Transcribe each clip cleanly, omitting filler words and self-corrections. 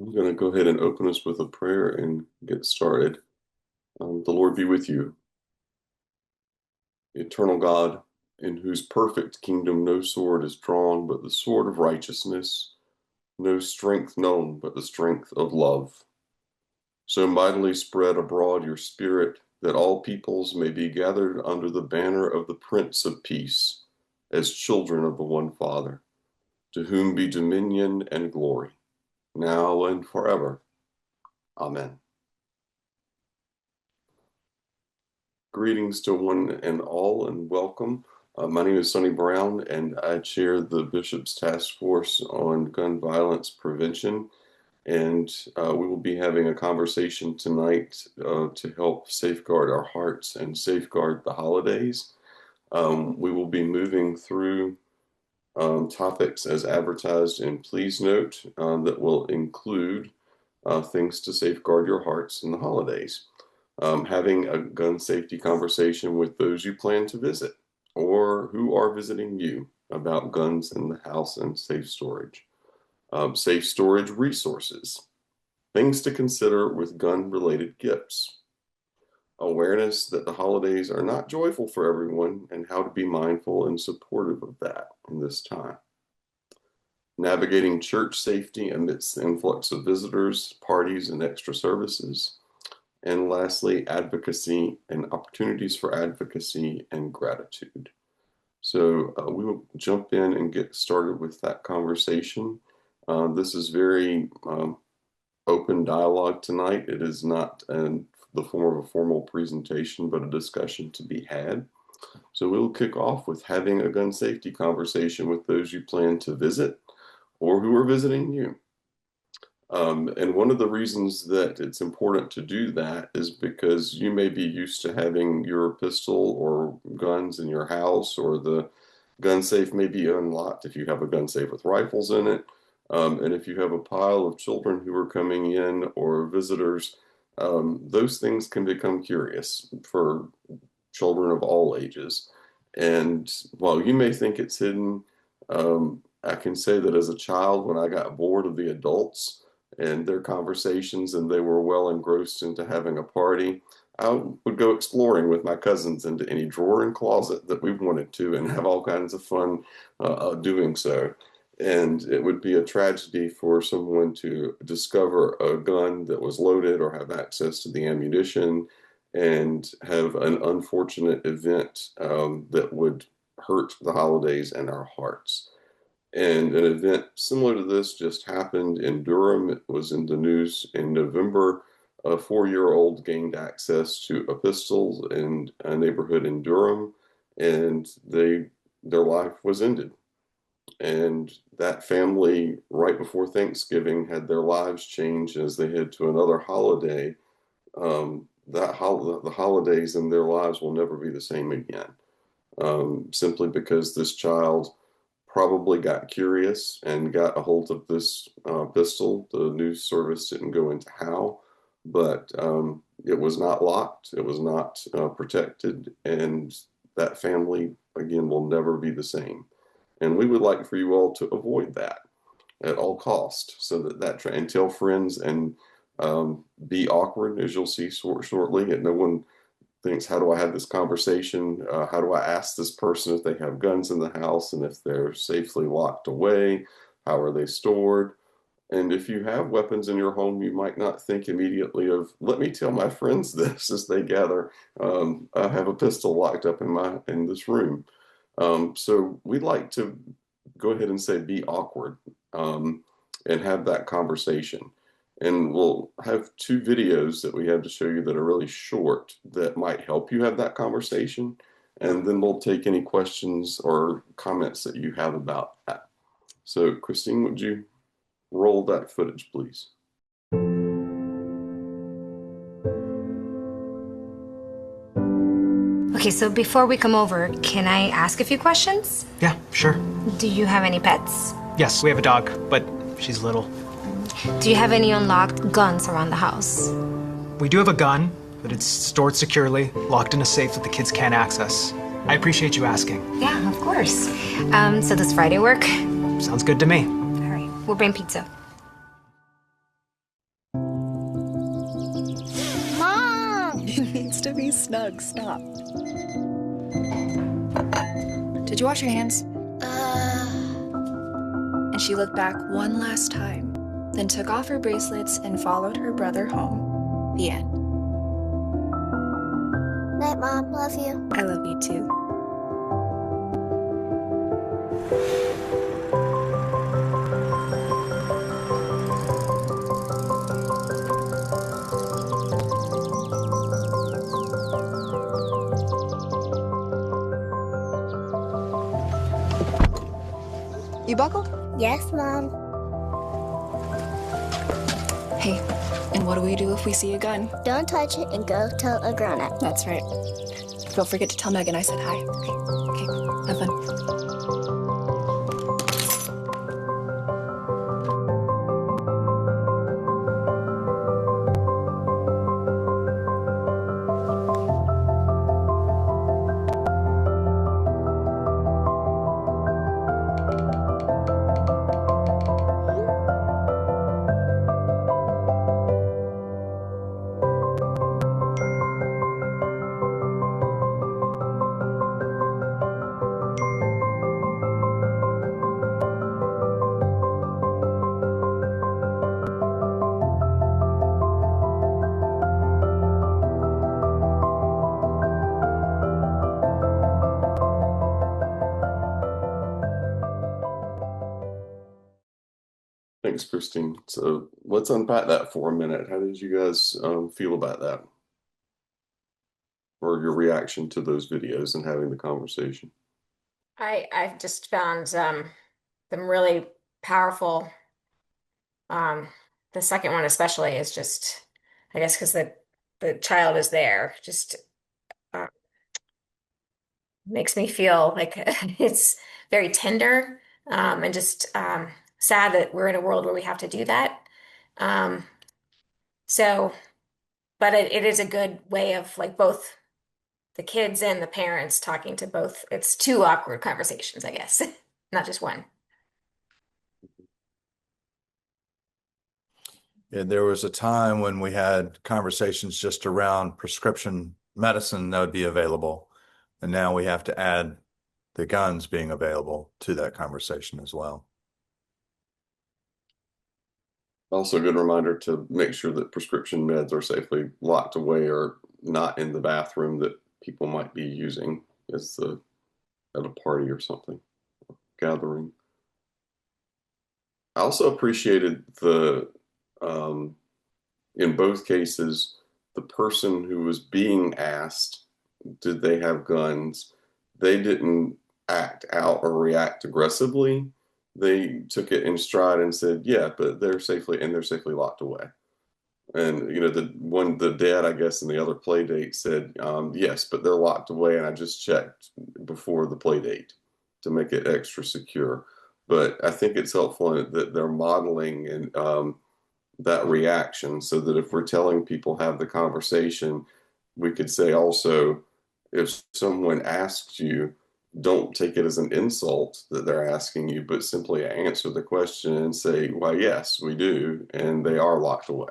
I'm going to go ahead and open us with a prayer and get started. The Lord be with you, eternal God, in whose perfect kingdom no sword is drawn but the sword of righteousness, no strength known but the strength of love. So mightily spread abroad your spirit that all peoples may be gathered under the banner of the Prince of Peace, as children of the one Father, to whom be dominion and glory, now and forever. Amen. Greetings to one and all, and welcome. My name is Sonny Brown, and I chair the Bishop's Task Force on Gun Violence Prevention. And we will be having a conversation tonight to help safeguard our hearts and safeguard the holidays. We will be moving through topics as advertised in Please Note that will include things to safeguard your hearts in the holidays. Having a gun safety conversation with those you plan to visit or who are visiting you about guns in the house and safe storage resources, things to consider with gun-related gifts, awareness that the holidays are not joyful for everyone and how to be mindful and supportive of that in this time. Navigating church safety amidst the influx of visitors, parties, and extra services. And lastly, advocacy and opportunities for advocacy and gratitude. So we will jump in and get started with that conversation. This is very open dialogue tonight. It is not in the form of a formal presentation, but a discussion to be had. So we'll kick off with having a gun safety conversation with those you plan to visit or who are visiting you. And one of the reasons that it's important to do that is because you may be used to having your pistol or guns in your house, or the gun safe may be unlocked if you have a gun safe with rifles in it. And if you have a pile of children who are coming in or visitors, those things can become curious for children of all ages. And while you may think it's hidden, I can say that as a child, when I got bored of the adults and their conversations and they were well engrossed into having a party, I would go exploring with my cousins into any drawer and closet that we wanted to and have all kinds of fun doing so. And it would be a tragedy for someone to discover a gun that was loaded or have access to the ammunition and have an unfortunate event that would hurt the holidays and our hearts. And an event similar to this just happened in Durham. It was in the news in November. A 4-year-old gained access to a pistol in a neighborhood in Durham, and their life was ended. And that family, right before Thanksgiving, had their lives changed as they head to another holiday. The holidays in their lives will never be the same again, simply because this child probably got curious and got a hold of this pistol. The news service didn't go into how, but it was not locked. It was not protected, and that family, again, will never be the same. And we would like for you all to avoid that at all cost, so and tell friends and be awkward, as you'll see shortly. And no one thinks, how do I have this conversation? How do I ask this person if they have guns in the house and if they're safely locked away? How are they stored? And if you have weapons in your home, you might not think immediately of, let me tell my friends this as they gather. I have a pistol locked up in this room. So we'd like to go ahead and say be awkward and have that conversation. And we'll have 2 videos that we have to show you that are really short that might help you have that conversation. And then we'll take any questions or comments that you have about that. So, Christine, would you roll that footage, please? Okay, so before we come over, can I ask a few questions? Yeah, sure. Do you have any pets? Yes, we have a dog, but she's little. Do you have any unlocked guns around the house? We do have a gun, but it's stored securely, locked in a safe that the kids can't access. I appreciate you asking. Yeah, of course. So does Friday work? Sounds good to me. All right, we'll bring pizza. to be snug. Stop. Did you wash your hands? And she looked back one last time, then took off her bracelets and followed her brother home. The end. Night, Mom. Love you. I love you too. You buckled? Yes, Mom. Hey, and what do we do if we see a gun? Don't touch it and go tell a grown-up. That's right. Don't forget to tell Megan I said hi. Okay, have fun. Thanks, Christine. So let's unpack that for a minute. How did you guys feel about that? Or your reaction to those videos and having the conversation? I've just found them really powerful. The second one especially is just, I guess, because the child is there, just uh, makes me feel like it's very tender, and just sad that we're in a world where we have to do that. Um, so, but it is a good way of like both the kids and the parents talking to both. It's two awkward conversations, I guess, not just one. Yeah, there was a time when we had conversations just around prescription medicine that would be available. And now we have to add the guns being available to that conversation as well. Also, a good reminder to make sure that prescription meds are safely locked away or not in the bathroom that people might be using at a party or something, gathering. I also appreciated in both cases, the person who was being asked, did they have guns? They didn't act out or react aggressively. They took it in stride and said, yeah, but they're safely locked away. And the dad, I guess, in the other play date said, yes, but they're locked away, and I just checked before the play date to make it extra secure. But I think it's helpful that they're modeling and that reaction, so that if we're telling people have the conversation, we could say also, if someone asks you, don't take it as an insult that they're asking you, but simply answer the question and say, well, yes, we do, and they are locked away.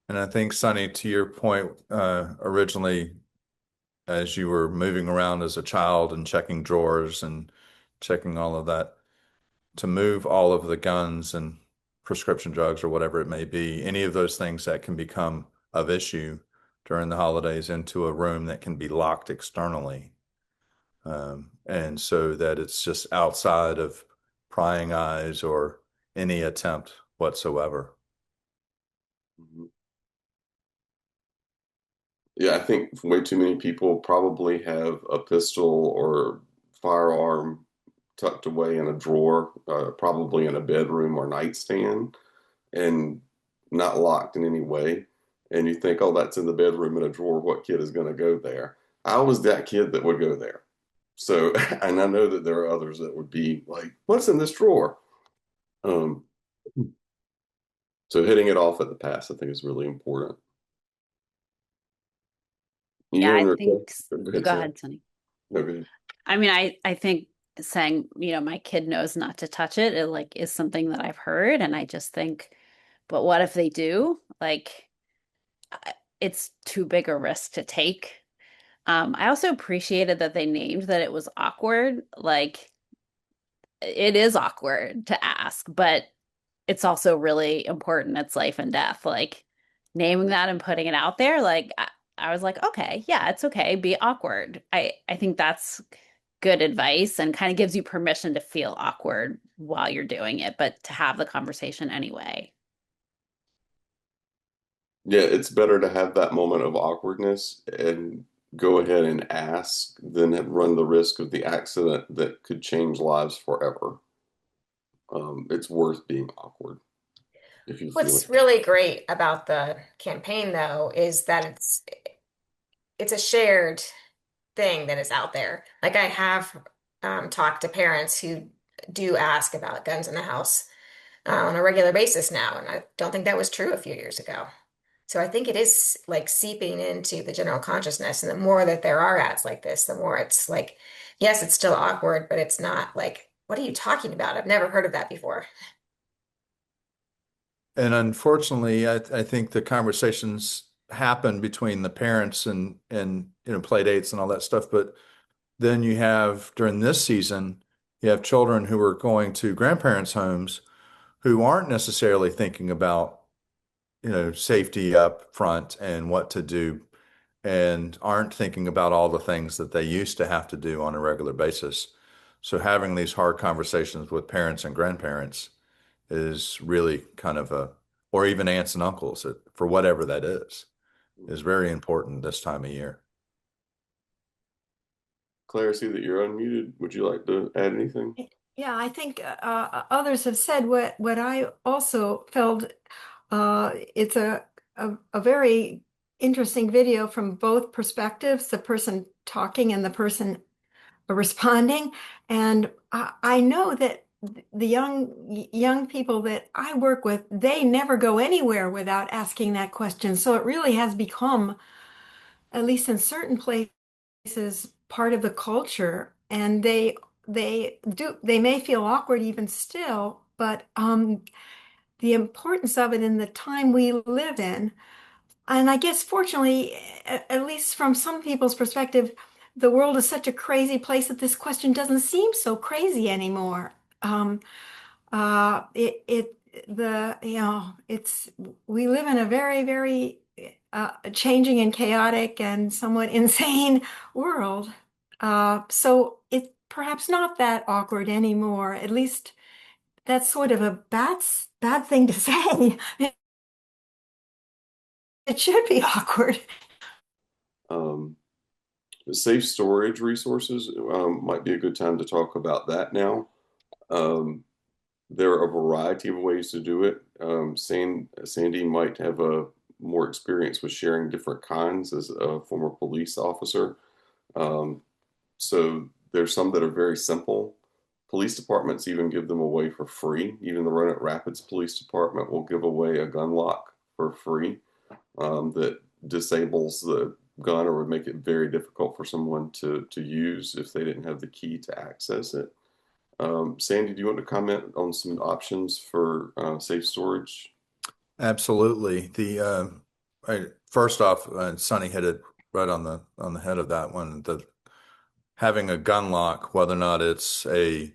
And I think, Sonny, to your point, originally, as you were moving around as a child and checking drawers and checking all of that, to move all of the guns and prescription drugs or whatever it may be, any of those things that can become of issue during the holidays into a room that can be locked externally. And so that it's just outside of prying eyes or any attempt whatsoever. Mhm. Yeah, I think way too many people probably have a pistol or firearm tucked away in a drawer, probably in a bedroom or nightstand, and not locked in any way. And you think, oh, that's in the bedroom in a drawer. What kid is going to go there? I was that kid that would go there. So, and I know that there are others that would be like, what's in this drawer? Um, so hitting it off at the pass, I think, is really important. You Yeah, and I your think, go ahead, go Sarah. ahead, Sunny. No, go ahead. I mean, I think saying, my kid knows not to touch it, like is something that I've heard. And I just think, but what if they do? Like, it's too big a risk to take. I also appreciated that they named that it was awkward. Like, it is awkward to ask, but it's also really important. It's life and death. Like, naming that and putting it out there, like, I was like, okay, yeah, it's okay. Be awkward. I think that's good advice and kind of gives you permission to feel awkward while you're doing it, but to have the conversation anyway. Yeah, it's better to have that moment of awkwardness and go ahead and ask than run the risk of the accident that could change lives forever. It's worth being awkward if you feel What's it. really great about the campaign, though, is that it's a shared thing that is out there. Like I have talked to parents who do ask about guns in the house on a regular basis now, and I don't think that was true a few years ago. So I think it is like seeping into the general consciousness, and the more that there are ads like this, the more it's like, yes, it's still awkward, but it's not like, what are you talking about? I've never heard of that before. And unfortunately, I think the conversations happen between the parents and play dates and all that stuff. But then you have during this season, you have children who are going to grandparents' homes who aren't necessarily thinking about, safety up front and what to do and aren't thinking about all the things that they used to have to do on a regular basis. So having these hard conversations with parents and grandparents is really kind of or even aunts and uncles, for whatever that is very important this time of year. Claire, I see that you're unmuted. Would you like to add anything? Yeah, I think others have said what I also felt. It's a very interesting video from both perspectives, the person talking and the person responding. And I know that the young people that I work with, they never go anywhere without asking that question. So it really has become, at least in certain places, part of the culture. And they may feel awkward even still, but the importance of it in the time we live in. And I guess fortunately, at least from some people's perspective, the world is such a crazy place that this question doesn't seem so crazy anymore. Um, it's we live in a very, very changing and chaotic and somewhat insane world. So it's perhaps not that awkward anymore. At least that's sort of a bad thing to say. It should be awkward. Um, Safe storage resources might be a good time to talk about that now. Um, there are a variety of ways to do it. Sandy might have a more experience with sharing different kinds as a former police officer. Um, so there's some that are very simple. Police departments even give them away for free. Even the Roanoke Rapids Police Department will give away a gun lock for free that disables the gun or would make it very difficult for someone to use if they didn't have the key to access it. Sandy, do you want to comment on some options for safe storage? Absolutely. First off, Sonny hit it right on the head of that one. Having a gun lock, whether or not it's a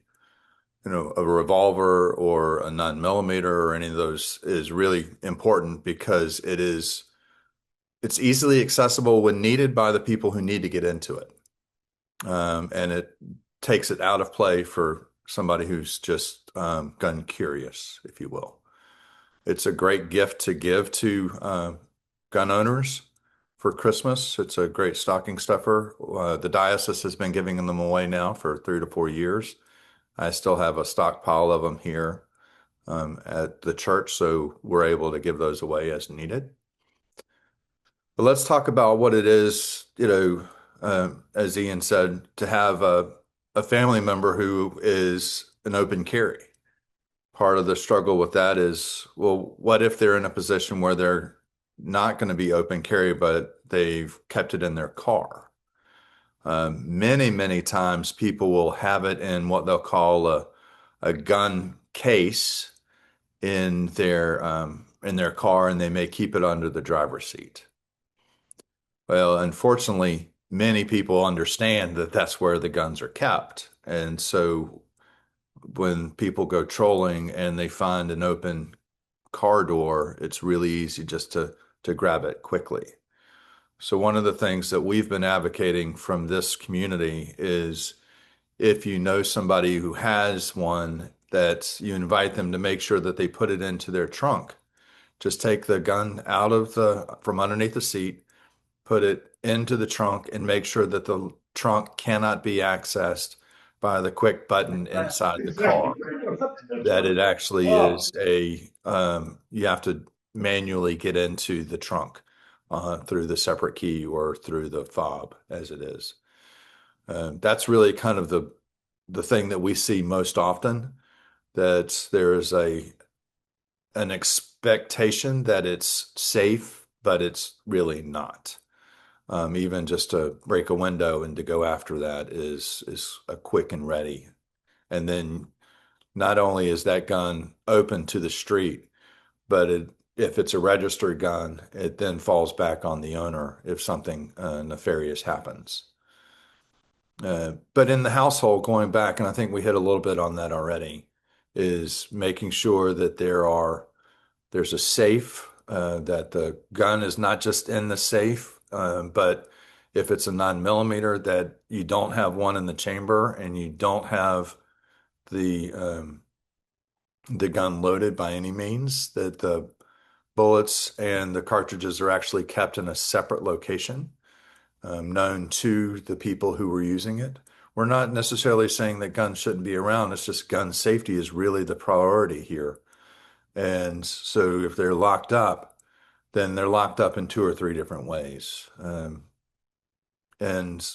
revolver or a 9mm or any of those, is really important because it's easily accessible when needed by the people who need to get into it. And it takes it out of play for somebody who's just gun curious, if you will. It's a great gift to give to gun owners for Christmas. It's a great stocking stuffer. The diocese has been giving them away now for 3 to 4 years. I still have a stockpile of them here at the church, so we're able to give those away as needed. But let's talk about what it is, as Ian said, to have a family member who is an open carry. Part of the struggle with that is, well, what if they're in a position where they're not going to be open carry, but they've kept it in their car? Many, many times people will have it in what they'll call a gun case in their car, and they may keep it under the driver's seat. Well, unfortunately, many people understand that that's where the guns are kept. And so when people go trolling and they find an open car door, it's really easy just to grab it quickly. So one of the things that we've been advocating from this community is if you know somebody who has one, that you invite them to make sure that they put it into their trunk. Just take the gun out of from underneath the seat, put it into the trunk, and make sure that the trunk cannot be accessed by the quick button inside the car. That it actually is you have to manually get into the trunk through the separate key or through the fob as it is. That's really kind of the thing that we see most often, that there is an expectation that it's safe, but it's really not. Even just to break a window and to go after that is a quick and ready. And then not only is that gun open to the street, but if it's a registered gun, it then falls back on the owner if something nefarious happens. But in the household, going back, and I think we hit a little bit on that already, is making sure that there's a safe, that the gun is not just in the safe, but if it's a 9mm, that you don't have one in the chamber and you don't have the gun loaded by any means, that the bullets and the cartridges are actually kept in a separate location, known to the people who were using it. We're not necessarily saying that guns shouldn't be around. It's just gun safety is really the priority here. And so if they're locked up, then they're locked up in 2 or 3 different ways. And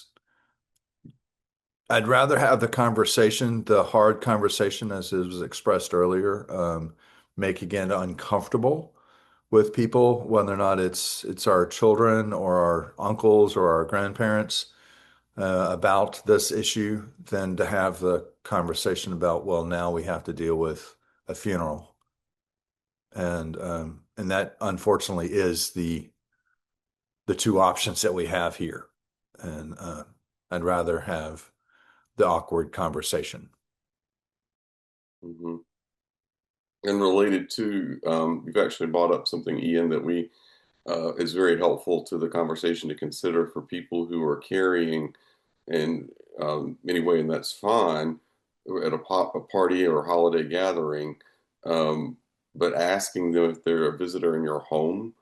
I'd rather have the conversation, the hard conversation, as it was expressed earlier, making it uncomfortable with people, whether or not it's our children or our uncles or our grandparents, about this issue, than to have the conversation about, well, now we have to deal with a funeral. And that unfortunately is the two options that we have here. And I'd rather have the awkward conversation. Mm-hmm. And related to, you've actually brought up something, Ian, that we is very helpful to the conversation to consider for people who are carrying, and anyway, and that's fine at a party or a holiday gathering, but asking them if they're a visitor in your home,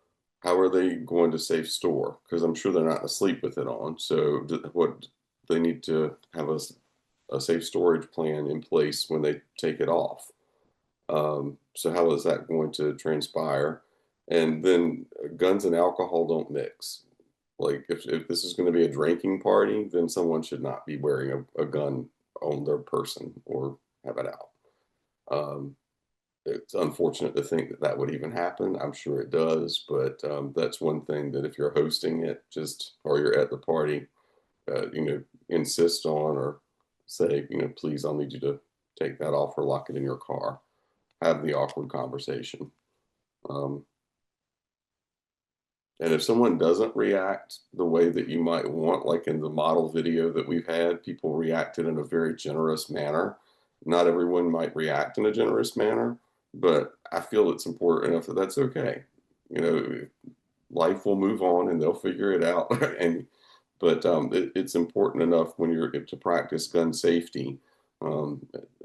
how are they going to safe store? Because I'm sure they're not asleep with it on. So what they need to have a safe storage plan in place when they take it off. So how is that going to transpire? And then guns and alcohol don't mix. Like if this is going to be a drinking party, then someone should not be wearing a gun on their person or have it out. It's unfortunate to think that that would even happen. I'm sure it does, but that's one thing that if you're hosting it, or you're at the party, insist on, or say, please, I'll need you to take that off or lock it in your car. Have the awkward conversation. And if someone doesn't react the way that you might want, like in the model video that we've had, people reacted in a very generous manner. Not everyone might react in a generous manner, but I feel it's important enough that that's okay. Life will move on and they'll figure it out. But it's important enough when you're to practice gun safety,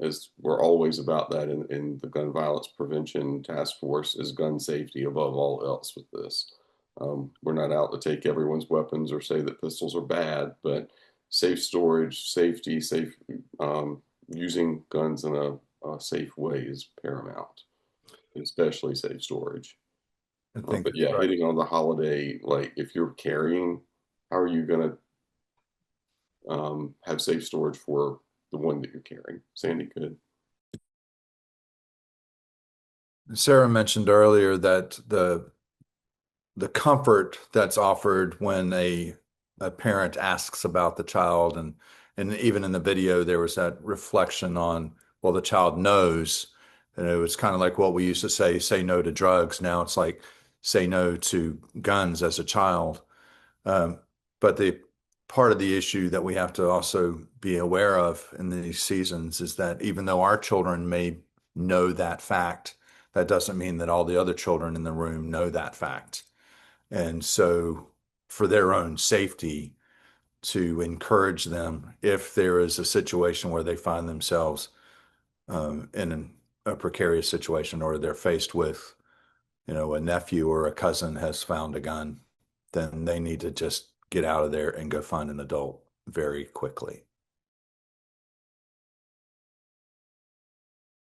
as we're always about that in the Gun Violence Prevention Task Force, is gun safety above all else with this. We're not out to take everyone's weapons or say that pistols are bad, but safe storage, safety, using guns in a safe way is paramount, especially safe storage. But yeah, right. hitting on the holiday, like if you're carrying, how are you going to have safe storage for the one that you're carrying? Sandy, could. Sarah mentioned earlier that the comfort that's offered when a parent asks about the child, and even in the video there was that reflection on, well, the child knows, and it was kind of like what we used to say no to drugs. Now it's like say no to guns as a child. But the part of the issue that we have to also be aware of in these seasons is that even though our children may know that fact, that doesn't mean that all the other children in the room know that fact. And so, for their own safety, to encourage them if there is a situation where they find themselves in a precarious situation, or they're faced with, a nephew or a cousin has found a gun, then they need to just get out of there and go find an adult very quickly.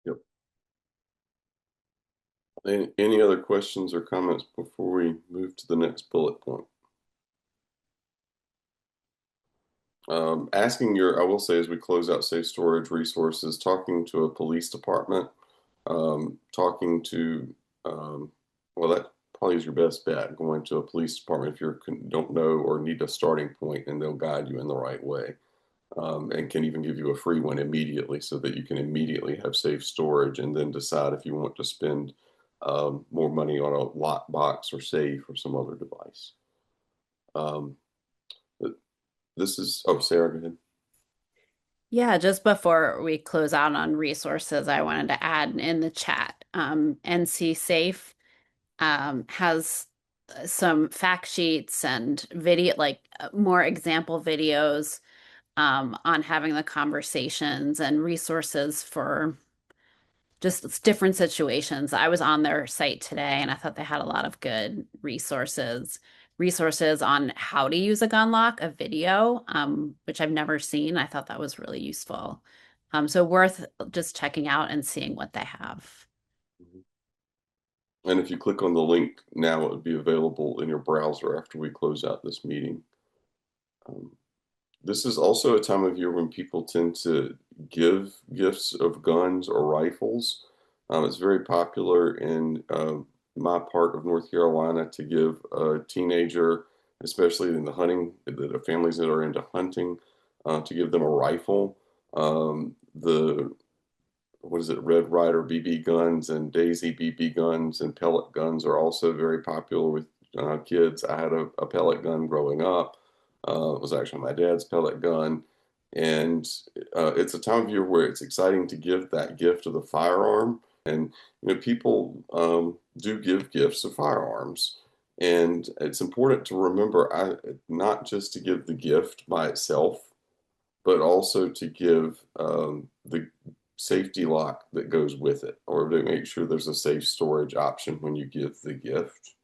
Yep. Any other questions or comments before we move to the next bullet point? I will say as we close out safe storage resources, talking to a police department, talking to, well, that probably is your best bet, going to a police department if you don't know or need a starting point, and they'll guide you in the right way, and can even give you a free one immediately so that you can immediately have safe storage and then decide if you want to spend more money on a lock box or safe or some other device. This is, oh, Sarah, go ahead. Yeah, just before we close out on resources, I wanted to add in the chat, NC Safe has some fact sheets and video, like more example videos on having the conversations and resources for just different situations. I was on their site today and I thought they had a lot of good resources on how to use a gun lock, a video, which I've never seen. I thought that was really useful. So worth just checking out and seeing what they have. And if you click on the link now, it would be available in your browser after we close out this meeting. This is also a time of year when people tend to give gifts of guns or rifles. It's very popular in my part of North Carolina to give a teenager, especially in the families that are into hunting, to give them a rifle. Red Ryder BB guns and Daisy BB guns and pellet guns are also very popular with kids. I had a pellet gun growing up. It was actually my dad's pellet gun. And it's a time of year where it's exciting to give that gift of the firearm. And, people do give gifts of firearms. And it's important to remember not just to give the gift by itself, but also to give the safety lock that goes with it, or to make sure there's a safe storage option when you give the gift.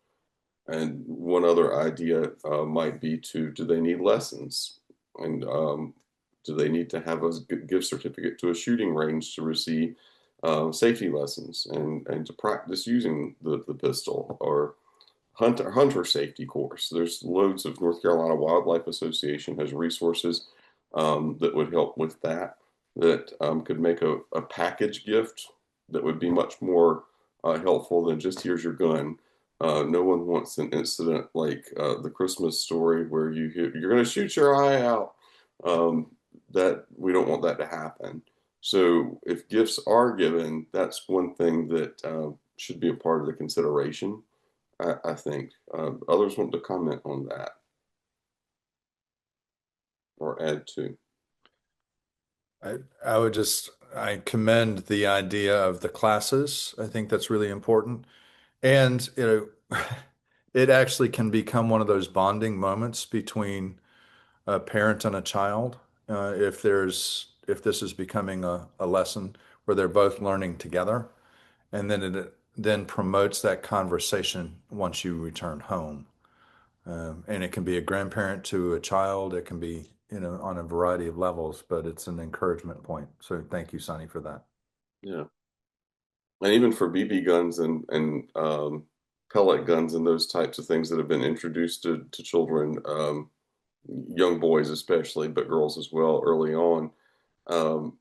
And one other idea might be do they need lessons? And do they need to have a gift certificate to a shooting range to receive safety lessons and to practice using the pistol, or hunter safety course? There's loads of North Carolina Wildlife Association has resources that would help with that could make a package gift that would be much more helpful than just here's your gun. No one wants an incident like the Christmas Story where you're going to shoot your eye out. That we don't want that to happen. So if gifts are given, that's one thing that should be a part of the consideration. I think others want to comment on that or add to. I commend the idea of the classes. I think that's really important. And, it actually can become one of those bonding moments between a parent and a child. If this is becoming a lesson where they're both learning together, and then it then promotes that conversation once you return home. And it can be a grandparent to a child. It can be, on a variety of levels, but it's an encouragement point. So thank you, Sonny, for that. Yeah. And even for BB guns and pellet guns and those types of things that have been introduced to children, young boys especially, but girls as well early on,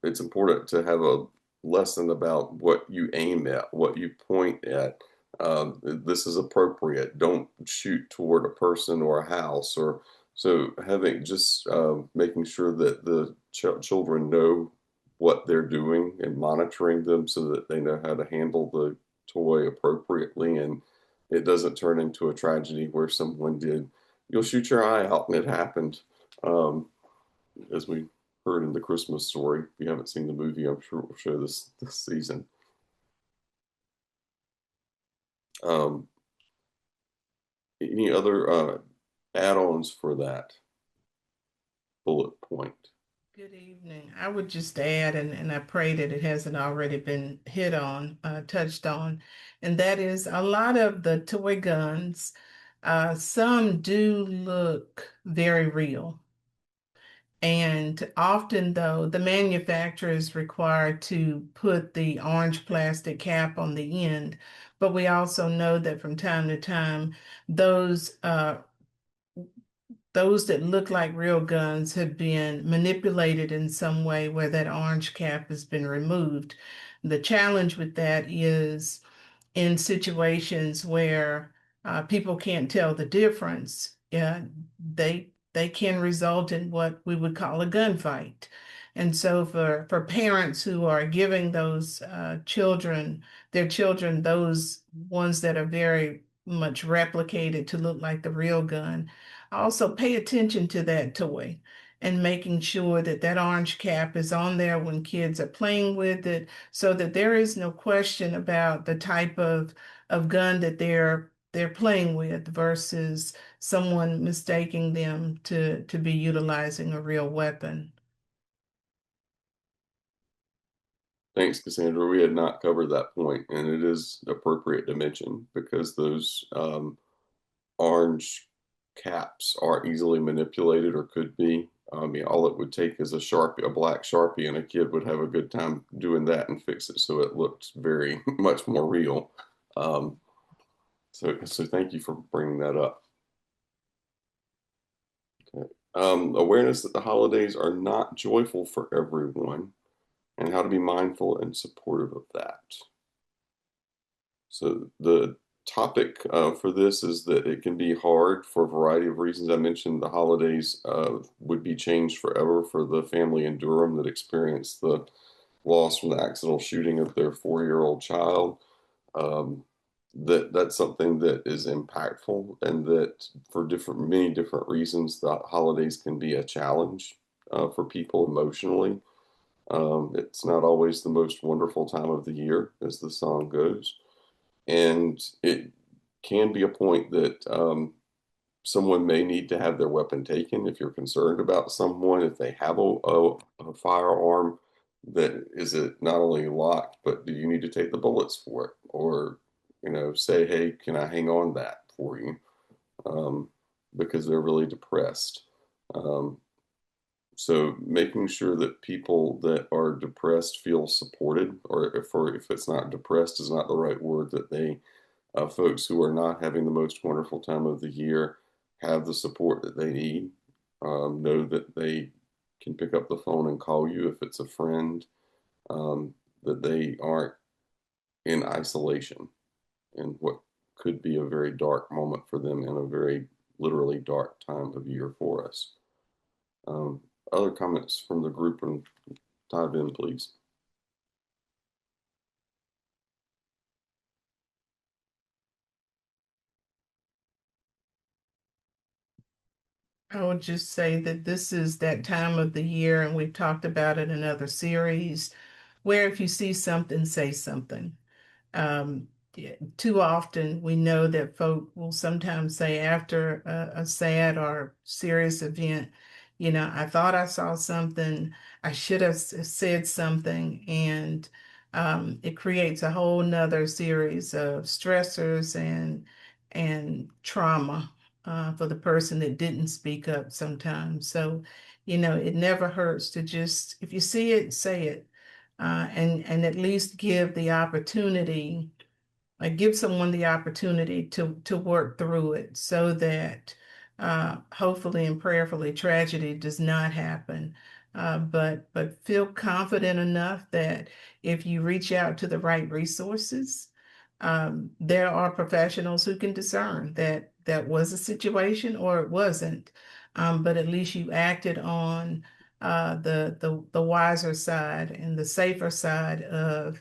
it's important to have a lesson about what you aim at, what you point at. This is appropriate. Don't shoot toward a person or a house, or so having just making sure that the children know what they're doing and monitoring them so that they know how to handle the toy appropriately, and it doesn't turn into a tragedy where someone did you'll shoot your eye out, and it happened. Um, as we heard in the Christmas story. If you haven't seen the movie, I'm sure we'll show this season. Um, any other add-ons for that bullet point? Good evening. I would just add, and I pray that it hasn't already been hit on, touched on, and that is a lot of the toy guns, some do look very real. And often, though, the manufacturer is required to put the orange plastic cap on the end. But we also know that from time to time, those those that look like real guns have been manipulated in some way where that orange cap has been removed. The challenge with that is in situations where people can't tell the difference, they can result in what we would call a gunfight. And so for parents who are giving those their children, those ones that are very much replicated to look like the real gun, also pay attention to that toy and making sure that that orange cap is on there when kids are playing with it so that there is no question about the type of gun that they're playing with versus someone mistaking them to be utilizing a real weapon. Thanks, Cassandra. We had not covered that point, and it is appropriate to mention because those orange caps are easily manipulated or could be. I mean, all it would take is a Sharpie, a black Sharpie, and a kid would have a good time doing that and fix it so it looks very much more real. Um, so thank you for bringing that up. Okay. Awareness that the holidays are not joyful for everyone and how to be mindful and supportive of that. So the topic for this is that it can be hard for a variety of reasons. I mentioned the holidays would be changed forever for the family in Durham that experienced the loss from the accidental shooting of their 4-year-old child. Um, that's something that is impactful, and that for many different reasons, the holidays can be a challenge for people emotionally. It's not always the most wonderful time of the year, as the song goes. And it can be a point that someone may need to have their weapon taken if you're concerned about someone, if they have a firearm that is it not only locked, but do you need to take the bullets for it? Or, say, hey, can I hang on that for you? Because they're really depressed. So making sure that people that are depressed feel supported, or if it's not depressed is not the right word, that they folks who are not having the most wonderful time of the year have the support that they need. Know that they can pick up the phone and call you if it's a friend. That they aren't in isolation in what could be a very dark moment for them in a very literally dark time of year for us. Other comments from the group, and dive in, please. I would just say that this is that time of the year, and we've talked about it in other series, where if you see something, say something. Yeah, too often we know that folk will sometimes say after a sad or serious event, I thought I saw something, I should have said something, and it creates a whole nother series of stressors and trauma for the person that didn't speak up sometimes. So, it never hurts to just, if you see it, say it, and at least give someone the opportunity to work through it so that hopefully and prayerfully tragedy does not happen. But feel confident enough that if you reach out to the right resources, there are professionals who can discern that that was a situation or it wasn't. But at least you acted on the wiser side and the safer side of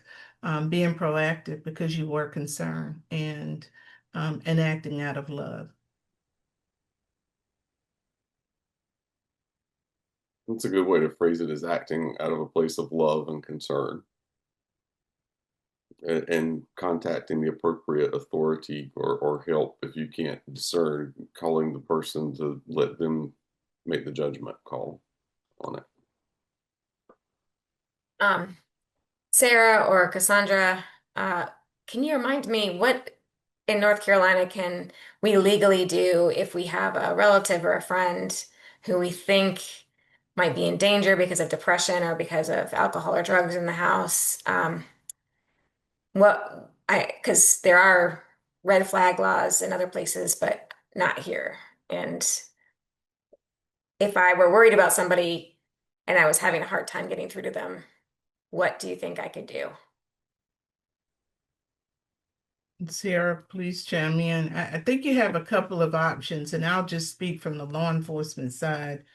being proactive because you were concerned and acting out of love. That's a good way to phrase it, is acting out of a place of love and concern, and contacting the appropriate authority or help if you can't discern, calling the person to let them make the judgment call on it. Sarah or Cassandra, uh, can you remind me what in North Carolina can we legally do if we have a relative or a friend who we think might be in danger because of depression or because of alcohol or drugs in the house? Because there are red flag laws in other places, but not here. And if I were worried about somebody and I was having a hard time getting through to them, what do you think I could do? Sarah, please chime in. I think you have a couple of options, and I'll just speak from the law enforcement side.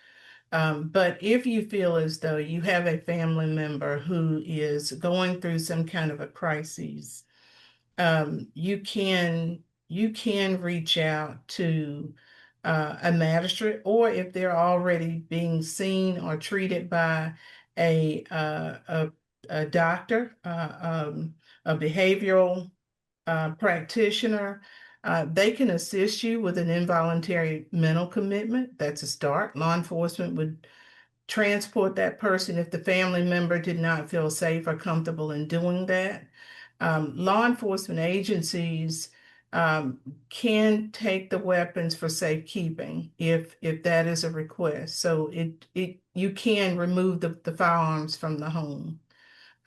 But if you feel as though you have a family member who is going through some kind of a crisis, you can reach out to a magistrate, or if they're already being seen or treated by a uh, a, a doctor, a behavioral practitioner. They can assist you with an involuntary mental commitment. That's a start. Law enforcement would transport that person if the family member did not feel safe or comfortable in doing that. Law enforcement agencies can take the weapons for safekeeping if that is a request. So you can remove the firearms from the home.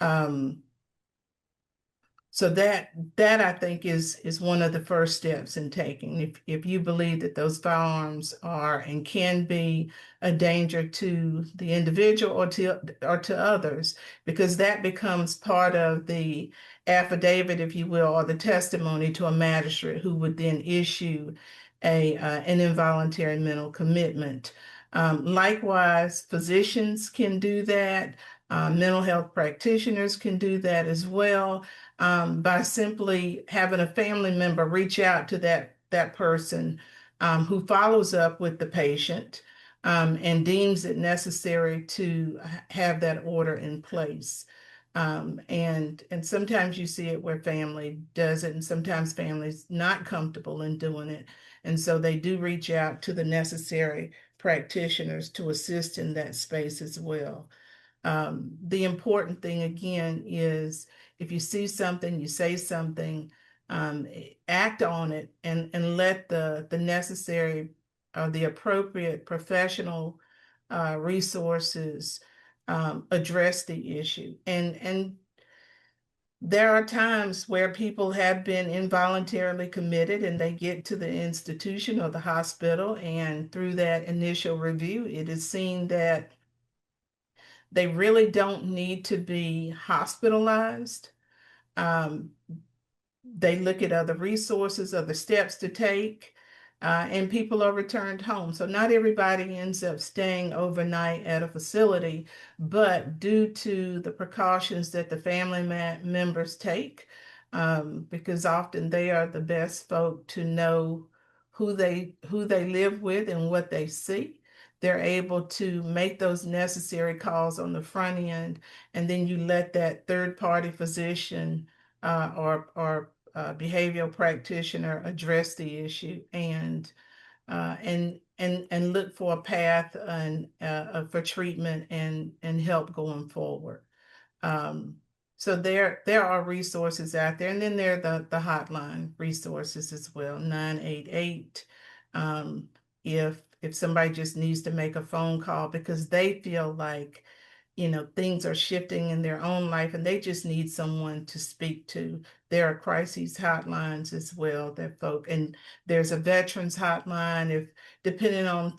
Um, so that I think is one of the first steps in taking. If you believe that those firearms are and can be a danger to the individual or to others, because that becomes part of the affidavit, if you will, or the testimony to a magistrate who would then issue an involuntary mental commitment. Likewise, physicians can do that. Mental health practitioners can do that as well, by simply having a family member reach out to that person who follows up with the patient and deems it necessary to have that order in place. And sometimes you see it where family does it, and sometimes families not comfortable in doing it. And so they do reach out to the necessary practitioners to assist in that space as well. The important thing again is if you see something, you say something, act on it and let the necessary the appropriate professional resources address the issue. And there are times where people have been involuntarily committed and they get to the institution or the hospital, and through that initial review, it is seen that they really don't need to be hospitalized. Um, they look at other resources, other steps to take, and people are returned home. So not everybody ends up staying overnight at a facility, but due to the precautions that the family members take, because often they are the best folk to know who they live with and what they see. They're able to make those necessary calls on the front end, and then you let that third party physician or behavioral practitioner address the issue and look for a path and for treatment and help going forward. Um, so there are resources out there, and then there are the hotline resources as well, 988. Um, if somebody just needs to make a phone call because they feel like things are shifting in their own life and they just need someone to speak to. There are crises hotlines as well that and there's a veterans hotline if depending on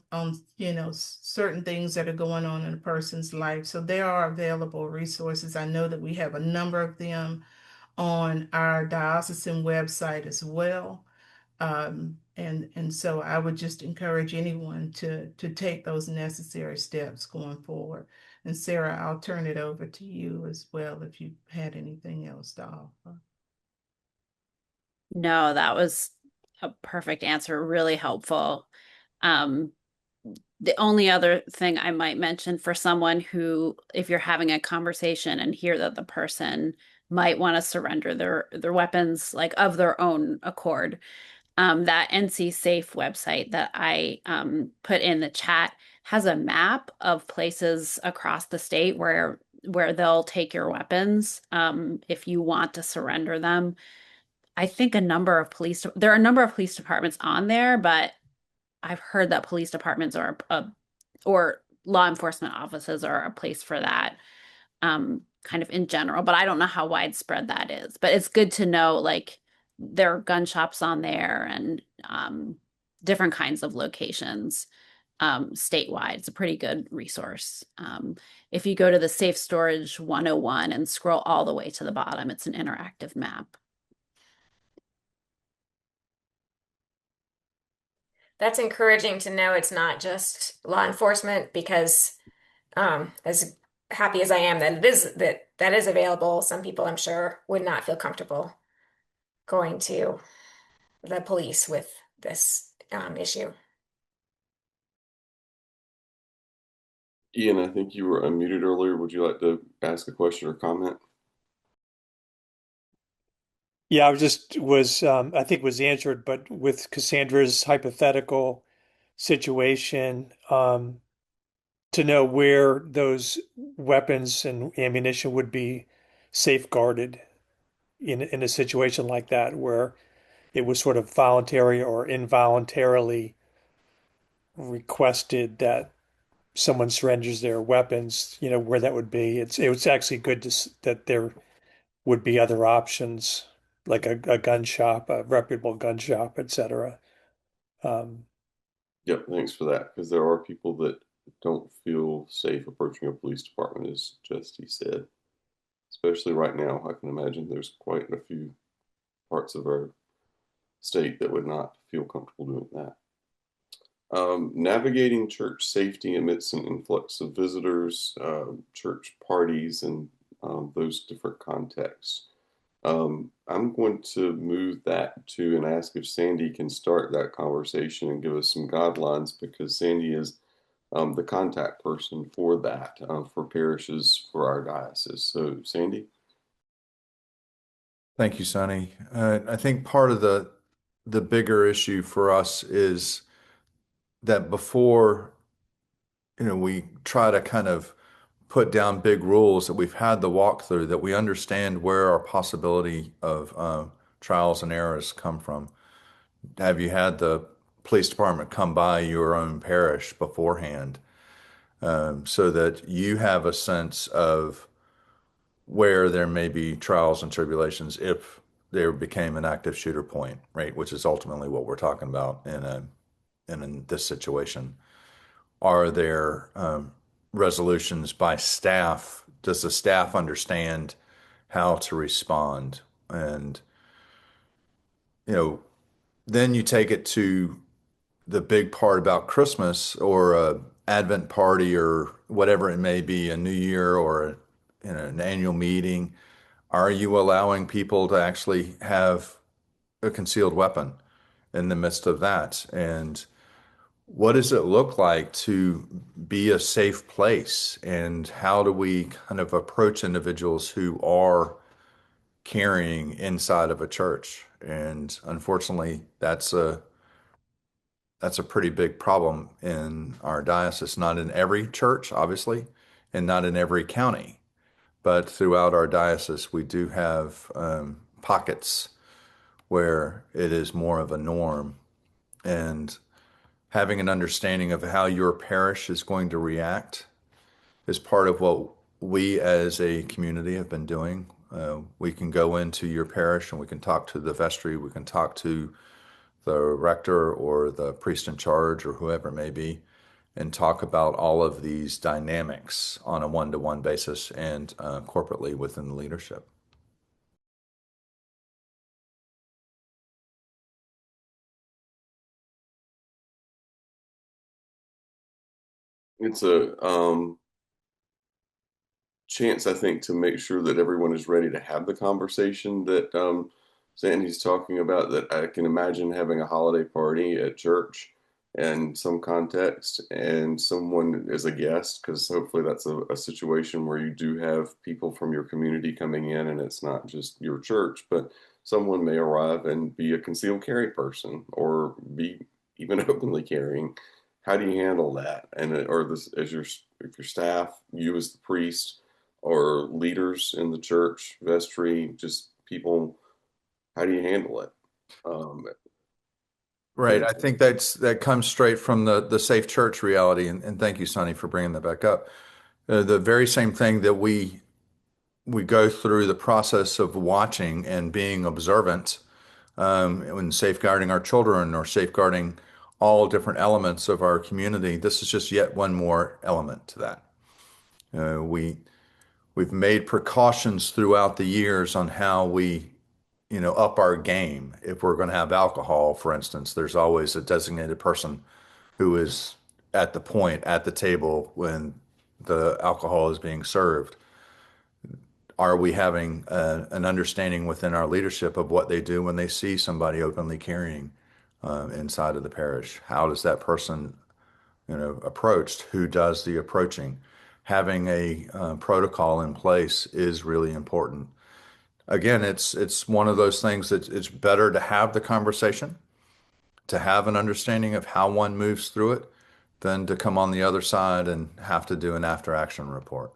certain things that are going on in a person's life. So there are available resources. I know that we have a number of them on our diocesan website as well. And so I would just encourage anyone to take those necessary steps going forward. And Sarah, I'll turn it over to you as well if you had anything else to offer. No, that was a perfect answer, really helpful. Um, the only other thing I might mention for someone who, if you're having a conversation and hear that the person might want to surrender their weapons like of their own accord, that NC Safe website that I put in the chat has a map of places across the state where they'll take your weapons if you want to surrender them. I think there are a number of police departments on there, but I've heard that police departments or law enforcement offices are a place for that, kind of in general, but I don't know how widespread that is. But it's good to know, like, there are gun shops on there and different kinds of locations statewide. It's a pretty good resource. If you go to the Safe Storage 101 and scroll all the way to the bottom, it's an interactive map. That's encouraging to know it's not just law enforcement because as happy as I am that is available, some people I'm sure would not feel comfortable going to the police with this issue. Ian, I think you were unmuted earlier. Would you like to ask a question or comment? Yeah, I think was answered, but with Cassandra's hypothetical situation, to know where those weapons and ammunition would be safeguarded in a situation like that, where it was sort of voluntary or involuntarily requested that someone surrenders their weapons, where that would be. It's actually good that there would be other options, like a gun shop, a reputable gun shop, etc. Um, Yep, thanks for that, because there are people that don't feel safe approaching a police department, as Justy said. Especially right now, I can imagine there's quite a few parts of our state that would not feel comfortable doing that. Navigating church safety amidst an influx of visitors, church parties, and those different contexts. I'm going to move that to and ask if Sandy can start that conversation and give us some guidelines, because Sandy is the contact person for that, for parishes for our diocese. So, Sandy? Thank you, Sonny. I think part of the bigger issue for us is that before, we try to kind of put down big rules, that we've had the walkthrough, that we understand where our possibility of trials and errors come from. Have you had the police department come by your own parish beforehand, so that you have a sense of where there may be trials and tribulations if there became an active shooter point, right? Which is ultimately what we're talking about in this situation. Are there resolutions by staff? Does the staff understand how to respond? And, then you take it to the big part about Christmas or a Advent party or whatever it may be, a New Year or an annual meeting. Are you allowing people to actually have a concealed weapon in the midst of that? And what does it look like to be a safe place? And how do we kind of approach individuals who are carrying inside of a church? And unfortunately, that's a pretty big problem in our diocese, not in every church, obviously, and not in every county. But throughout our diocese, we do have pockets where it is more of a norm. And having an understanding of how your parish is going to react is part of what we as a community have been doing. We can go into your parish and we can talk to the vestry, we can talk to the rector or the priest in charge or whoever it may be, and talk about all of these dynamics on a one-to-one basis and corporately within the leadership. It's a chance, I think, to make sure that everyone is ready to have the conversation that Sandy's talking about, that I can imagine having a holiday party at church in some context, and someone is a guest, because hopefully that's a situation where you do have people from your community coming in and it's not just your church, but someone may arrive and be a concealed carry person or be even openly carrying. How do you handle that? And or this as your if your staff, you as the priest, or leaders in the church, vestry, just people, how do you handle it? Um, Right. and I think that comes straight from the safe church reality. And thank you, Sonny, for bringing that back up. The very same thing that we go through the process of watching and being observant when safeguarding our children or safeguarding all different elements of our community. This is just yet one more element to that. We've made precautions throughout the years on how we, up our game. If we're going to have alcohol, for instance, there's always a designated person who is at the point at the table when the alcohol is being served. Are we having an understanding within our leadership of what they do when they see somebody openly carrying inside of the parish? How does that person, approached? Who does the approaching? Having a protocol in place is really important. Again, it's one of those things that it's better to have the conversation, to have an understanding of how one moves through it, than to come on the other side and have to do an after action report.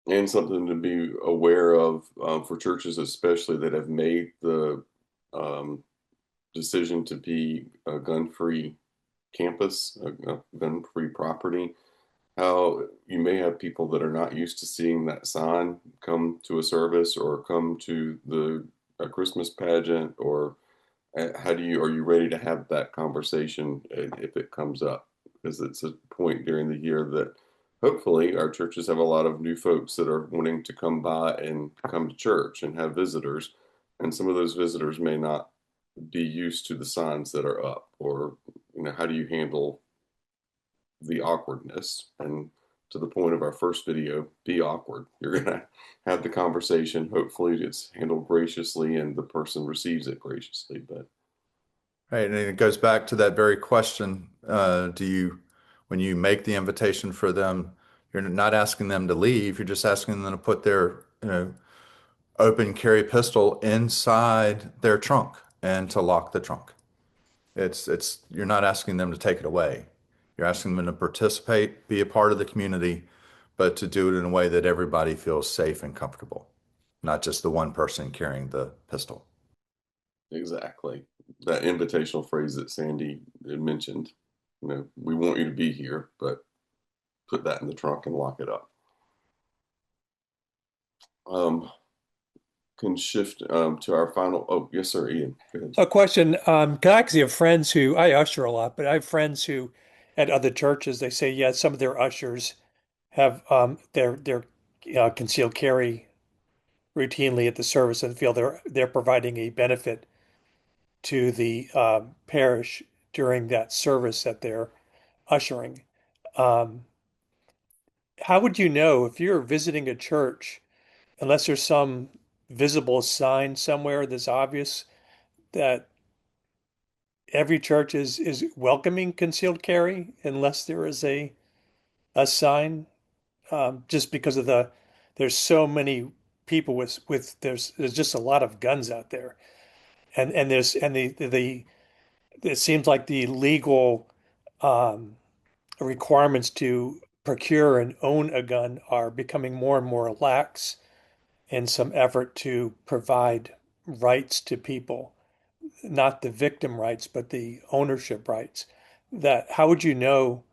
and something to be aware of for churches, especially that have made the um, decision to be a gun-free campus, a gun-free property. How you may have people that are not used to seeing that sign come to a service or come to a Christmas pageant, or how do you are you ready to have that conversation if it comes up? Because it's a point during the year that hopefully our churches have a lot of new folks that are wanting to come by and come to church and have visitors, and some of those visitors may not be used to the signs that are up, or how do you handle the awkwardness? And to the point of our first video, be awkward. You're gonna have the conversation. Hopefully it's handled graciously and the person receives it graciously, but Right, and it goes back to that very question. When you make the invitation for them, you're not asking them to leave, you're just asking them to put their, open carry pistol inside their trunk and to lock the trunk. You're not asking them to take it away. You're asking them to participate, be a part of the community, but to do it in a way that everybody feels safe and comfortable, not just the one person carrying the pistol. exactly. That invitational phrase that Sandy had mentioned, we want you to be here, but put that in the trunk and lock it up. Can shift to our final. Oh, yes, sir, Ian. Go ahead. A question. 'Cause I actually have friends who I usher a lot, but I have friends who at other churches they say, yeah, some of their ushers have their concealed carry routinely at the service and feel they're providing a benefit to the parish during that service that they're ushering. Um, how would you know if you're visiting a church, unless there's some visible sign somewhere that's obvious that every church is welcoming concealed carry, unless there is a sign, just because of there's so many people with there's just a lot of guns out there, and there's and the it seems like the legal um, requirements to procure and own a gun are becoming more and more lax in some effort to provide rights to people, not the victim rights, but the ownership rights. That how would you know?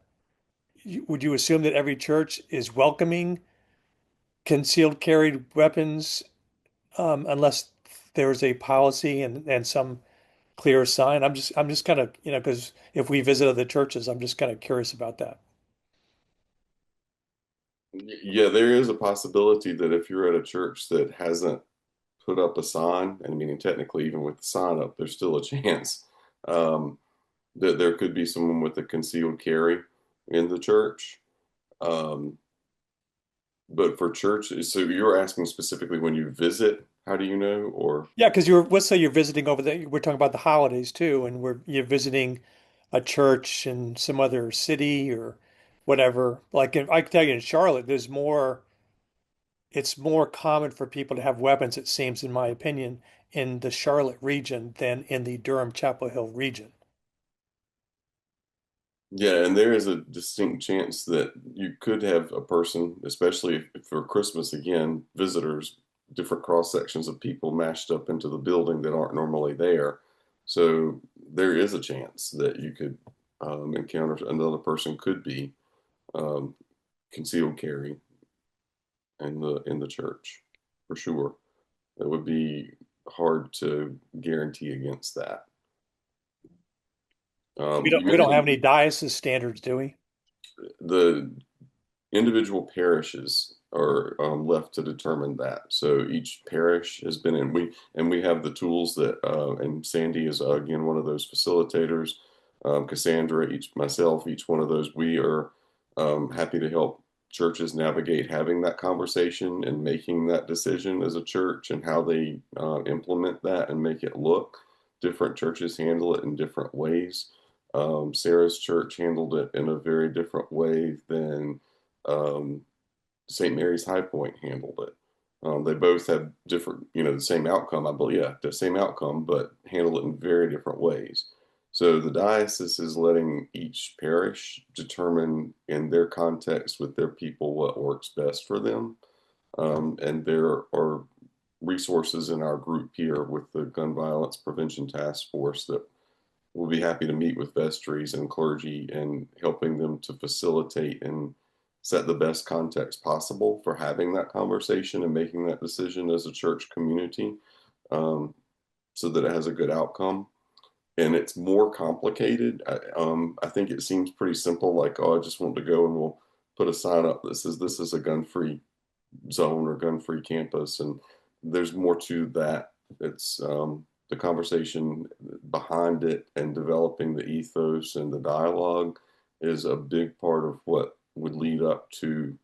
Would you assume that every church is welcoming concealed carried weapons, unless there is a policy and some clear sign? I'm just kind of, because if we visit other churches, I'm just kind of curious about that. Yeah, there is a possibility that if you're at a church that hasn't put up a sign, and meaning technically even with the sign up, there's still a chance um, that there could be someone with a concealed carry in the church. Um, But for church, so you're asking specifically when you visit, how do you know? Or Yeah, because let's say you're visiting over there. We're talking about the holidays too, and you're visiting a church in some other city or whatever. I can tell you in Charlotte, it's more common for people to have weapons, it seems, in my opinion, in the Charlotte region than in the Durham Chapel Hill region. yeah, and there is a distinct chance that you could have a person, especially if for Christmas again, visitors, different cross sections of people mashed up into the building that aren't normally there. So there is a chance that you could encounter another person could be um, concealed carry in the church for sure. It would be hard to guarantee against that. You We don't have mentioned any diocese standards, do we? the individual parishes are left to determine that. So each parish has been in. We have the tools that and Sandy is again one of those facilitators. Cassandra, each one of those. We are happy to help churches navigate having that conversation and making that decision as a church and how they implement that and make it look. Different churches handle it in different ways. Sarah's church handled it in a very different way than um, St. Mary's High Point handled it. They both had different, the same outcome, I believe, yeah, the same outcome, but handled it in very different ways. So the diocese is letting each parish determine in their context with their people what works best for them. And there are resources in our group here with the Gun Violence Prevention Task Force that we'll be happy to meet with vestries and clergy and helping them to facilitate and set the best context possible for having that conversation and making that decision as a church community um, so that it has a good outcome. And it's more complicated. I think it seems pretty simple, like, oh, I just want to go and we'll put a sign up that says this is a gun-free zone or gun-free campus. And there's more to that. It's the conversation behind it and developing the ethos and the dialogue is a big part of what would lead up to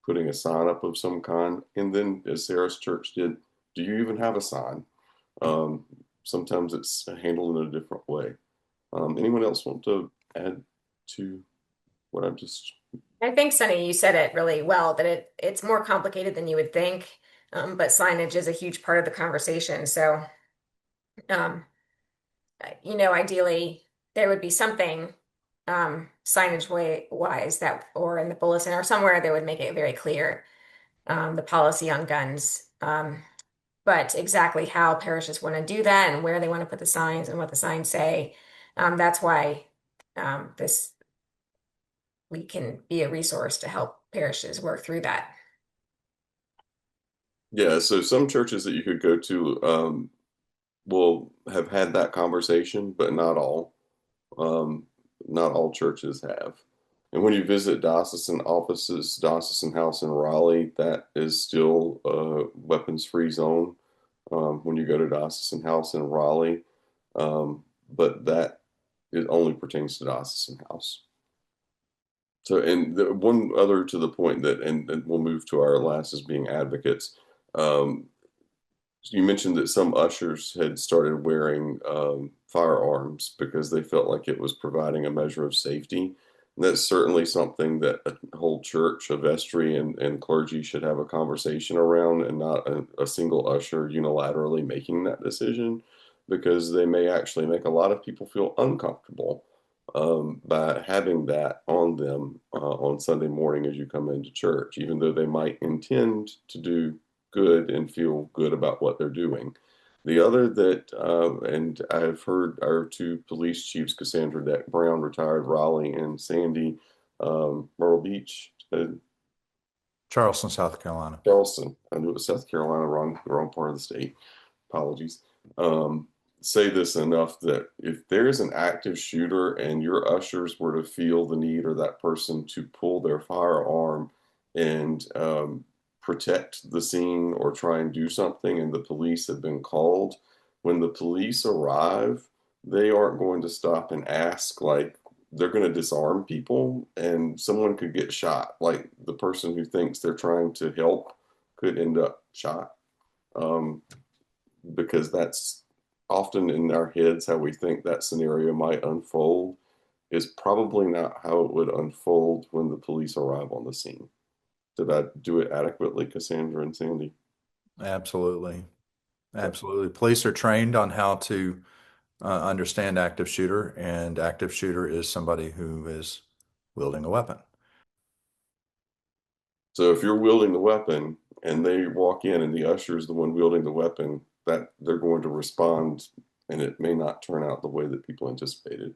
putting a sign up of some kind. And then, as Sarah's church did, do you even have a sign? Um, Sometimes it's handled in a different way. Anyone else want to add to what I've just? I think, Sunny, you said it really well, that it's more complicated than you would think, but signage is a huge part of the conversation. So, um, ideally there would be something signage wise that, or in the bulletin or somewhere that would make it very clear the policy on guns. But exactly how parishes want to do that and where they want to put the signs and what the signs say, that's why this we can be a resource to help parishes work through that. Yeah, so some churches that you could go to will have had that conversation, but not all. Um, Not all churches have. And when you visit diocesan offices, diocesan house in Raleigh, that is still a weapons-free zone when you go to diocesan house in Raleigh. But that it only pertains to diocesan house. So, and one other to the point that, and we'll move to our last as being advocates. Um, you mentioned that some ushers had started wearing firearms because they felt like it was providing a measure of safety. And that's certainly something that a whole church, a vestry, and clergy should have a conversation around, and not a single usher unilaterally making that decision, because they may actually make a lot of people feel uncomfortable by having that on them on Sunday morning as you come into church, even though they might intend to do good and feel good about what they're doing. The other that, and I've heard our two police chiefs, Cassandra Deck Brown, retired Raleigh, and Sandy Myrtle Beach, Charleston, South Carolina. Charleston. I knew it was South Carolina, wrong part of the state. Apologies. Um, Say this enough that if there is an active shooter and your ushers were to feel the need or that person to pull their firearm and protect the scene or try and do something, and the police have been called, when the police arrive, they aren't going to stop and ask, like, they're going to disarm people, and someone could get shot. Like the person who thinks they're trying to help could end up shot, um, because that's often in our heads how we think that scenario might unfold is probably not how it would unfold when the police arrive on the scene. Did I do it adequately, Cassandra and Sandy? Absolutely. Absolutely. Police are trained on how to understand active shooter, and active shooter is somebody who is wielding a weapon. So if you're wielding the weapon and they walk in and the usher is the one wielding the weapon, that they're going to respond, and it may not turn out the way that people anticipated.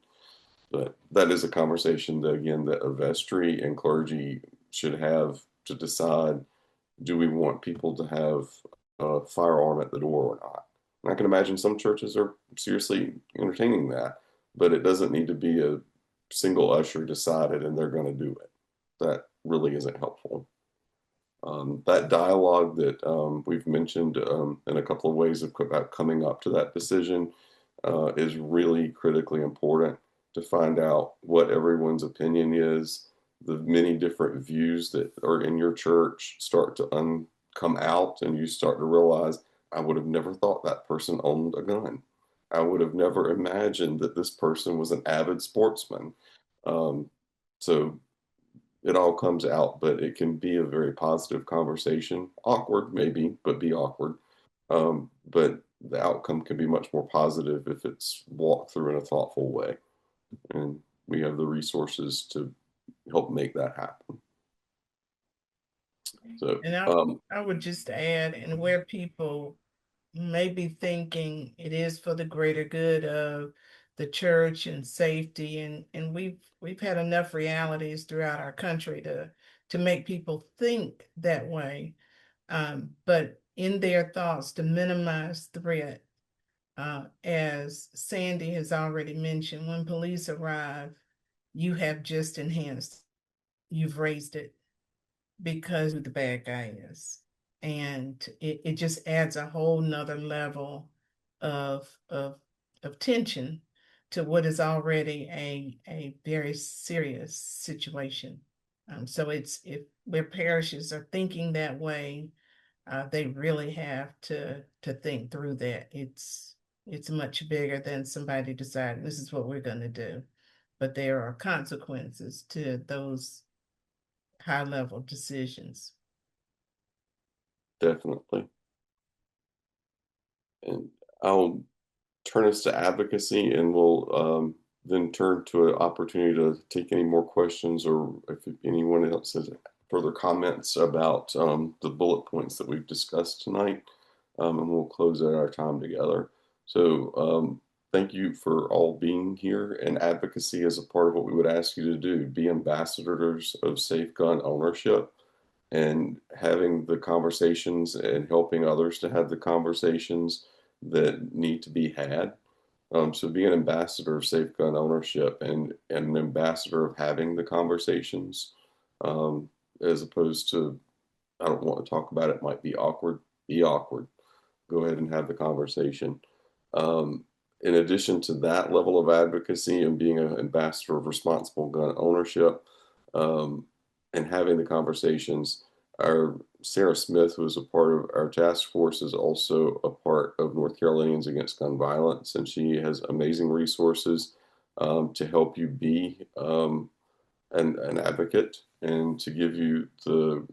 But that is a conversation that, again, that a vestry and clergy should have to decide, do we want people to have a firearm at the door or not? And I can imagine some churches are seriously entertaining that, but it doesn't need to be a single usher decided and they're going to do it. That really isn't helpful. That dialogue that we've mentioned in a couple of ways about coming up to that decision is really critically important to find out what everyone's opinion is. The many different views that are in your church start to come out, and you start to realize, I would have never thought that person owned a gun. I would have never imagined that this person was an avid sportsman. So it all comes out, but it can be a very positive conversation. Awkward, maybe, but be awkward. But the outcome can be much more positive if it's walked through in a thoughtful way. And we have the resources to help make that happen. So, And I would just add, and where people may be thinking it is for the greater good of the church and safety, and we've had enough realities throughout our country to make people think that way. But in their thoughts to minimize threat, as Sandy has already mentioned, when police arrive, you have just enhanced, you've raised it because who the bad guy is. And it just adds a whole nother level of tension to what is already a very serious situation. So it's if where parishes are thinking that way, they really have to think through that. It's much bigger than somebody deciding this is what we're going to do, but there are consequences to those high level decisions. definitely. And I'll turn us to advocacy, and we'll then turn to an opportunity to take any more questions, or if anyone else has further comments about the bullet points that we've discussed tonight, and we'll close out our time together. So thank you for all being here, and advocacy is a part of what we would ask you to do, be ambassadors of safe gun ownership, and having the conversations and helping others to have the conversations that need to be had. So be an ambassador of safe gun ownership, and an ambassador of having the conversations, as opposed to, I don't want to talk about it, might be awkward. Be awkward. Go ahead and have the conversation. In addition to that level of advocacy and being an ambassador of responsible gun ownership, and having the conversations, our Sarah Smith, who is a part of our task force, is also a part of North Carolinians Against Gun Violence, and she has amazing resources to help you be an advocate, and to give you the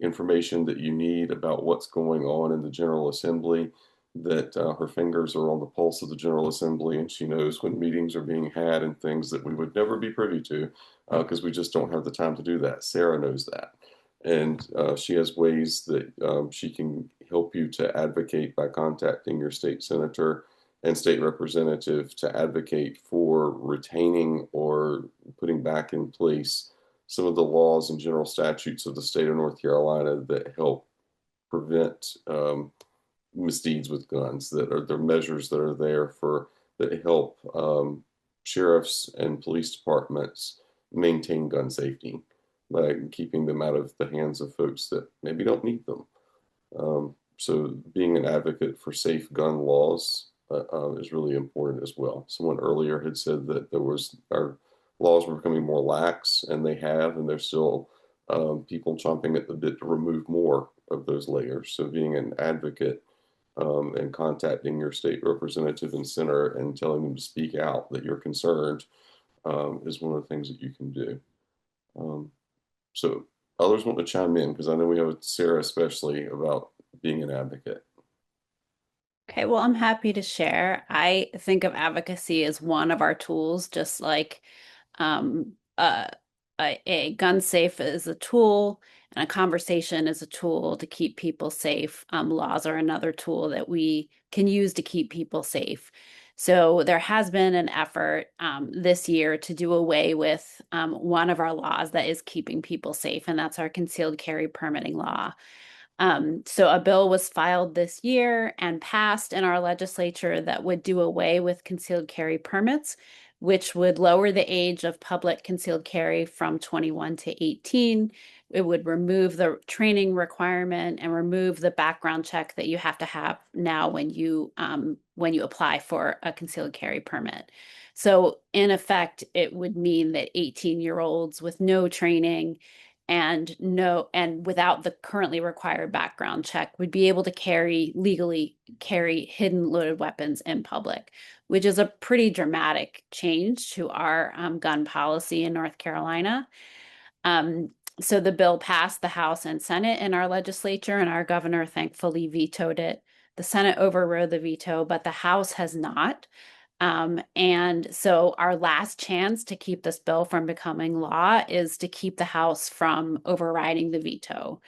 information that you need about what's going on in the General Assembly. That her fingers are on the pulse of the General Assembly, and she knows when meetings are being had and things that we would never be privy to, because we just don't have the time to do that. Sarah knows that. And she has ways that she can help you to advocate by contacting your state senator and state representative to advocate for retaining or putting back in place some of the laws and general statutes of the state of North Carolina that help prevent misdeeds with guns, that are the measures that are there for that help sheriffs and police departments maintain gun safety by keeping them out of the hands of folks that maybe don't need them. So being an advocate for safe gun laws is really important as well. Someone earlier had said that there was our laws were becoming more lax, and they have, and there's still people chomping at the bit to remove more of those layers. So being an advocate and contacting your state representative and senator and telling them to speak out that you're concerned is one of the things that you can do. So others want to chime in because I know we have Sarah especially about being an advocate. Okay, well, I'm happy to share. I think of advocacy as one of our tools, just like um, uh, a gun safe is a tool and a conversation is a tool to keep people safe. Laws are another tool that we can use to keep people safe. So there has been an effort this year to do away with one of our laws that is keeping people safe, and that's our concealed carry permitting law. So a bill was filed this year and passed in our legislature that would do away with concealed carry permits, which would lower the age of public concealed carry from 21 to 18. It would remove the training requirement and remove the background check that you have to have now when you apply for a concealed carry permit. So in effect, it would mean that 18-year-olds with no training and without the currently required background check would be able to legally carry hidden loaded weapons in public, which is a pretty dramatic change to our gun policy in North Carolina. So the bill passed the House and Senate in our legislature, and our governor thankfully vetoed it. The Senate overrode the veto, but the House has not. And so our last chance to keep this bill from becoming law is to keep the House from overriding the veto.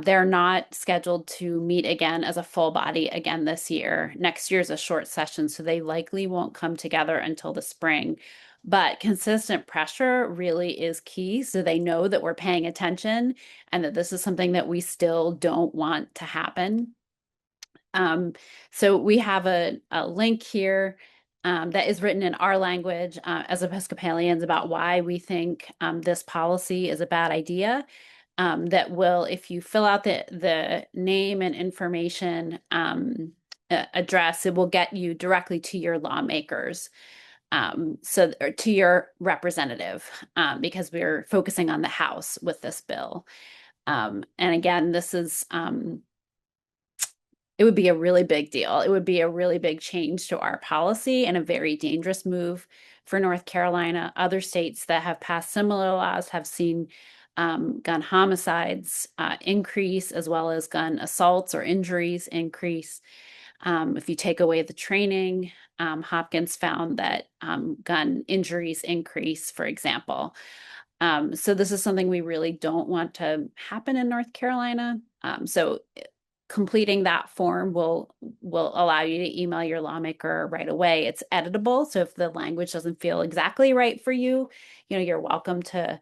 They're not scheduled to meet again as a full body again this year. Next year is a short session, so they likely won't come together until the spring. But consistent pressure really is key, so they know that we're paying attention and that this is something that we still don't want to happen. So we have a link here that is written in our language as Episcopalians about why we think this policy is a bad idea. That will, if you fill out the name and information address, it will get you directly to your lawmakers. Or to your representative, because we're focusing on the House with this bill. And again, this is it would be a really big deal. It would be a really big change to our policy and a very dangerous move for North Carolina. Other states that have passed similar laws have seen gun homicides increase, as well as gun assaults or injuries increase. If you take away the training, Hopkins found that gun injuries increase, for example. So this is something we really don't want to happen in North Carolina. So completing that form will allow you to email your lawmaker right away. It's editable, so if the language doesn't feel exactly right for you, you're welcome to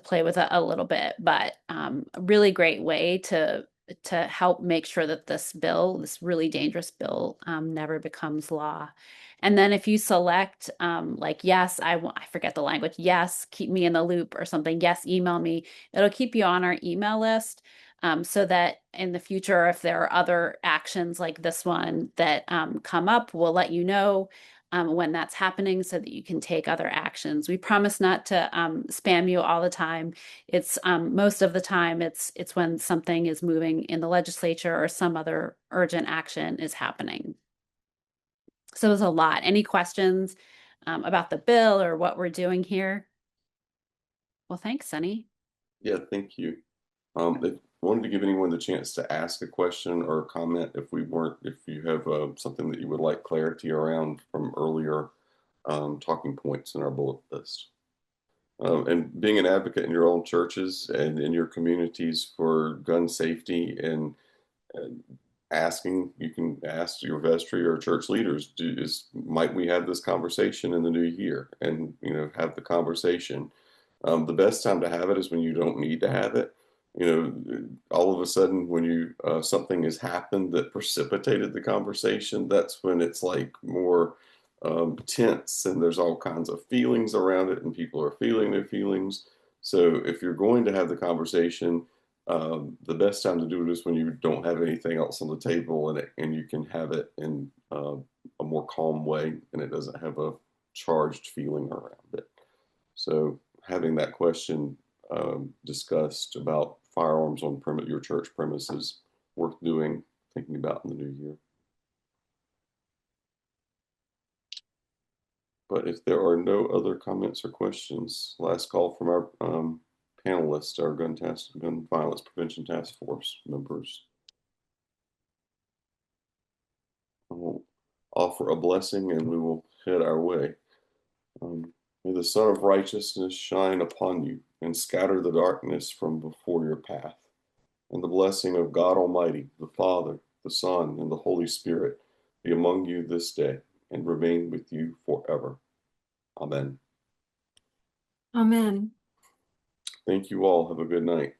play with it a little bit. But a really great way to help make sure that this really dangerous bill, never becomes law. And then if you select like, yes, I forget the language, yes, keep me in the loop or something, yes, email me, it'll keep you on our email list. So that in the future, if there are other actions like this one that come up, we'll let you know when that's happening so that you can take other actions. We promise not to spam you all the time. It's most of the time it's when something is moving in the legislature or some other urgent action is happening. So there's a lot. Any questions about the bill or what we're doing here? Well, thanks, Sunny. Yeah, thank you. If wanted to give anyone the chance to ask a question or a comment if you have something that you would like clarity around from earlier talking points in our bullet list. And being an advocate in your own churches and in your communities for gun safety and you can ask your vestry or church leaders, might we have this conversation in the new year, and have the conversation. The best time to have it is when you don't need to have it. All of a sudden when something has happened that precipitated the conversation, that's when it's like more tense and there's all kinds of feelings around it and people are feeling their feelings. So if you're going to have the conversation, the best time to do it is when you don't have anything else on the table and you can have it in a more calm way and it doesn't have a charged feeling around it. So having that question discussed about firearms on your church premises, worth doing, thinking about in the new year. But if there are no other comments or questions, last call from our panelists, our gun violence prevention task force members. I will offer a blessing and we will head our way. May the sun of righteousness shine upon you and scatter the darkness from before your path. And the blessing of God Almighty, the Father, the Son, and the Holy Spirit be among you this day and remain with you forever. Amen. Amen. Thank you all. Have a good night.